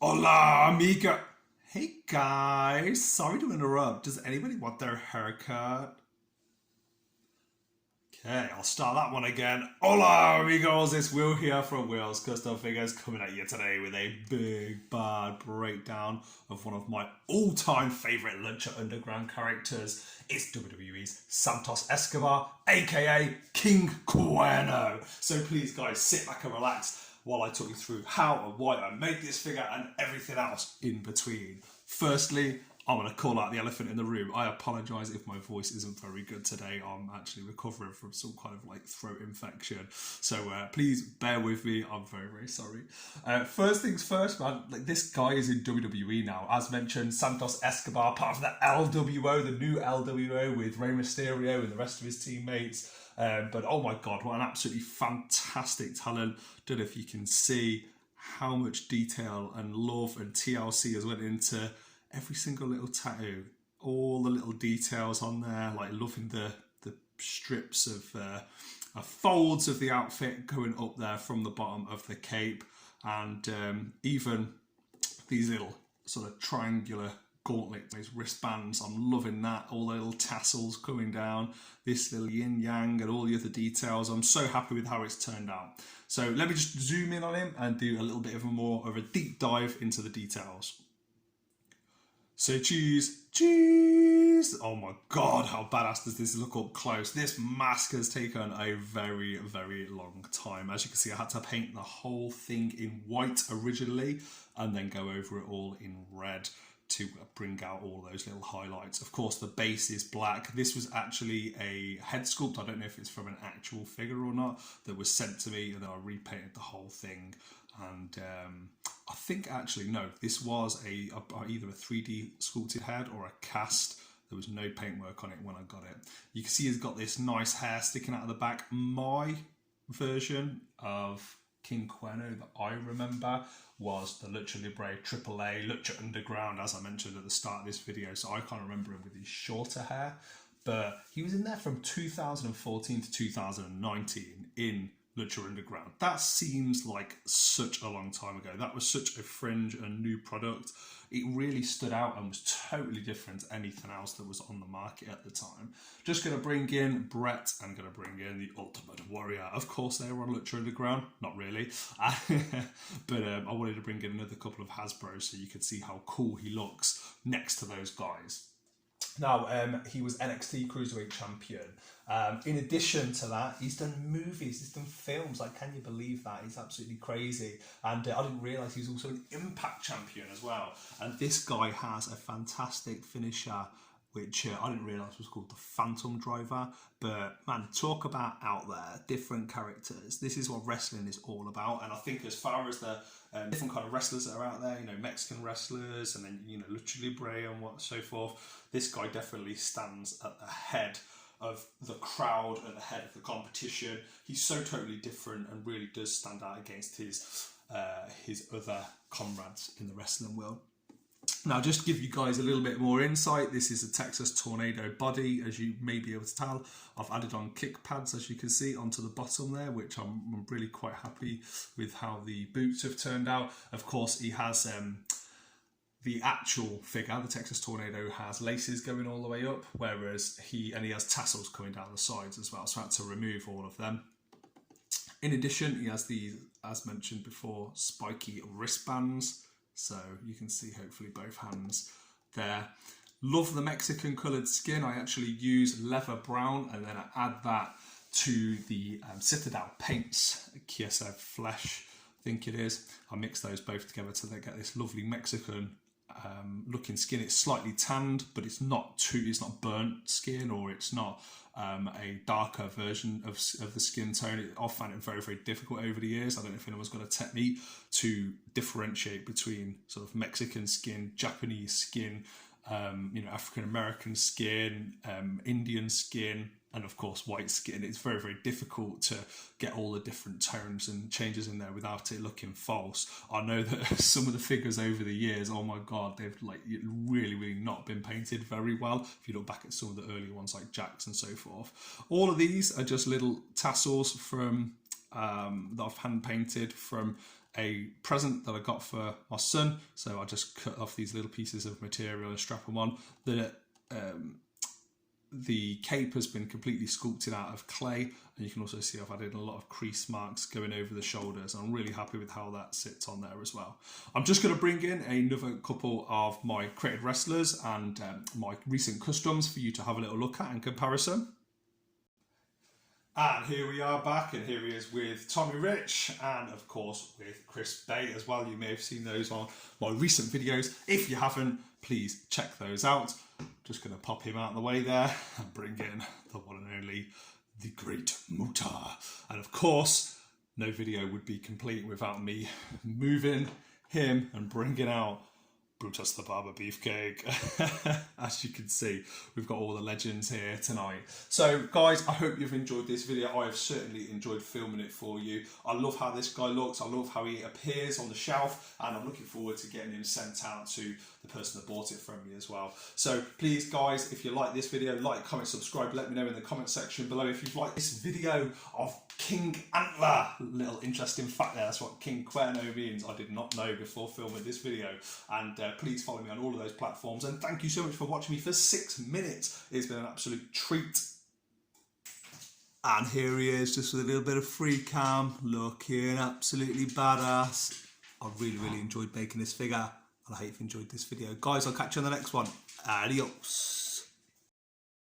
Hola, amiga. Hey guys, sorry to interrupt. Does anybody want their haircut? Okay, I'll start that one again. Hola, amigos. It's Will here from Will's Custom Figures coming at you today with a big bad breakdown of one of my all-time favorite Lucha Underground characters. It's WWE's Santos Escobar, aka King Cuerno. So please, guys, sit back and relax while I talk you through how and why I made this figure and everything else in between. Firstly, I'm going to call out the elephant in the room. I apologise if my voice isn't very good today. I'm actually recovering from some kind of throat infection. So please bear with me. I'm very, very sorry. First things first, man. This guy is in WWE now. As mentioned, Santos Escobar, part of the LWO, the new LWO with Rey Mysterio and the rest of his teammates. But oh my God, what an absolutely fantastic talent. Don't know if you can see how much detail and love and TLC has went into every single little tattoo, all the little details on there, like loving the strips of folds of the outfit going up there from the bottom of the cape, and even these little sort of triangular gauntlet, those wristbands. I'm loving that. All the little tassels coming down, this little yin yang, and all the other details. I'm so happy with how it's turned out. So let me just zoom in on him and do a little bit of a deep dive into the details. So cheese. Oh my God, how badass does this look up close? This mask has taken a very, very long time. As you can see, I had to paint the whole thing in white originally and then go over it all in red to bring out all those little highlights. Of course, the base is black. This was actually a head sculpt. I don't know if it's from an actual figure or not, that was sent to me, and then I repainted the whole thing. And I think actually, no, this was either a 3D sculpted head or a cast. There was no paintwork on it when I got it. You can see he's got this nice hair sticking out of the back. My version of King Cuerno that I remember was the Lucha Libre AAA Lucha Underground, as I mentioned at the start of this video. So I can't remember him with his shorter hair, but he was in there from 2014 to 2019 in Lucha Underground. That seems like such a long time ago. That was such a fringe and new product. It really stood out and was totally different to anything else that was on the market at the time. Just going to bring in Brett. I'm going to bring in the Ultimate Warrior. Of course, they were on Lucha Underground. Not really. But I wanted to bring in another couple of Hasbro so you could see how cool he looks next to those guys. Now, he was NXT Cruiserweight Champion. In addition to that, he's done movies, he's done films. Like, can you believe that? He's absolutely crazy. And I didn't realise he was also an Impact Champion as well. And this guy has a fantastic finisher, which I didn't realise was called the Phantom Driver. But man, talk about out there, different characters. This is what wrestling is all about. And I think as far as the different kind of wrestlers that are out there, Mexican wrestlers, and then, Lucha Libre and so forth, this guy definitely stands at the head of the crowd, at the head of the competition. He's so totally different and really does stand out against his other comrades in the wrestling world. Now, just to give you guys a little bit more insight, this is a Texas Tornado body, as you may be able to tell. I've added on kick pads, as you can see, onto the bottom there, which I'm really quite happy with how the boots have turned out. Of course, he has the actual figure, the Texas Tornado, has laces going all the way up, whereas he has tassels coming down the sides as well, so I had to remove all of them. In addition, he has these, as mentioned before, spiky wristbands. So you can see hopefully both hands there. Love the Mexican coloured skin. I actually use leather brown and then I add that to the Citadel paints, Kiev Flesh, I think it is. I mix those both together to get this lovely Mexican looking skin. It's slightly tanned, but it's not burnt skin, or it's not a darker version of the skin tone. I've found it very, very difficult over the years. I don't know if anyone's got a technique to differentiate between sort of Mexican skin, Japanese skin, African American skin, Indian skin, and of course white skin. It's very, very difficult to get all the different tones and changes in there without it looking false. I know that some of the figures over the years, oh my God, they've really, really not been painted very well. If you look back at some of the earlier ones like Jax and so forth. All of these are just little tassels from that I've hand painted from a present that I got for my son. So I just cut off these little pieces of material and strap them on. The cape has been completely sculpted out of clay, and you can also see I've added a lot of crease marks going over the shoulders. I'm really happy with how that sits on there as well. I'm just going to bring in another couple of my created wrestlers and my recent customs for you to have a little look at in comparison. And here we are back, and here he is with Tommy Rich, and of course with Chris Bay as well. You may have seen those on my recent videos. If you haven't, please check those out. Just going to pop him out of the way there and bring in the one and only, the Great Muta. And of course, no video would be complete without me moving him and bringing out Brutus the Barber Beefcake. As you can see, we've got all the legends here tonight. So guys, I hope you've enjoyed this video. I have certainly enjoyed filming it for you. I love how this guy looks. I love how he appears on the shelf, and I'm looking forward to getting him sent out to the person that bought it from me as well. So please guys, if you like this video, like, comment, subscribe, let me know in the comment section below if you've liked this video of King Antler. Little interesting fact there, that's what King Cuerno means. I did not know before filming this video. And please follow me on all of those platforms, and thank you so much for watching me for 6 minutes. It's been an absolute treat. And here he is, just with a little bit of free cam, looking absolutely badass. I really enjoyed making this figure, and I hope you enjoyed this video. Guys, I'll catch you on the next one. Adios.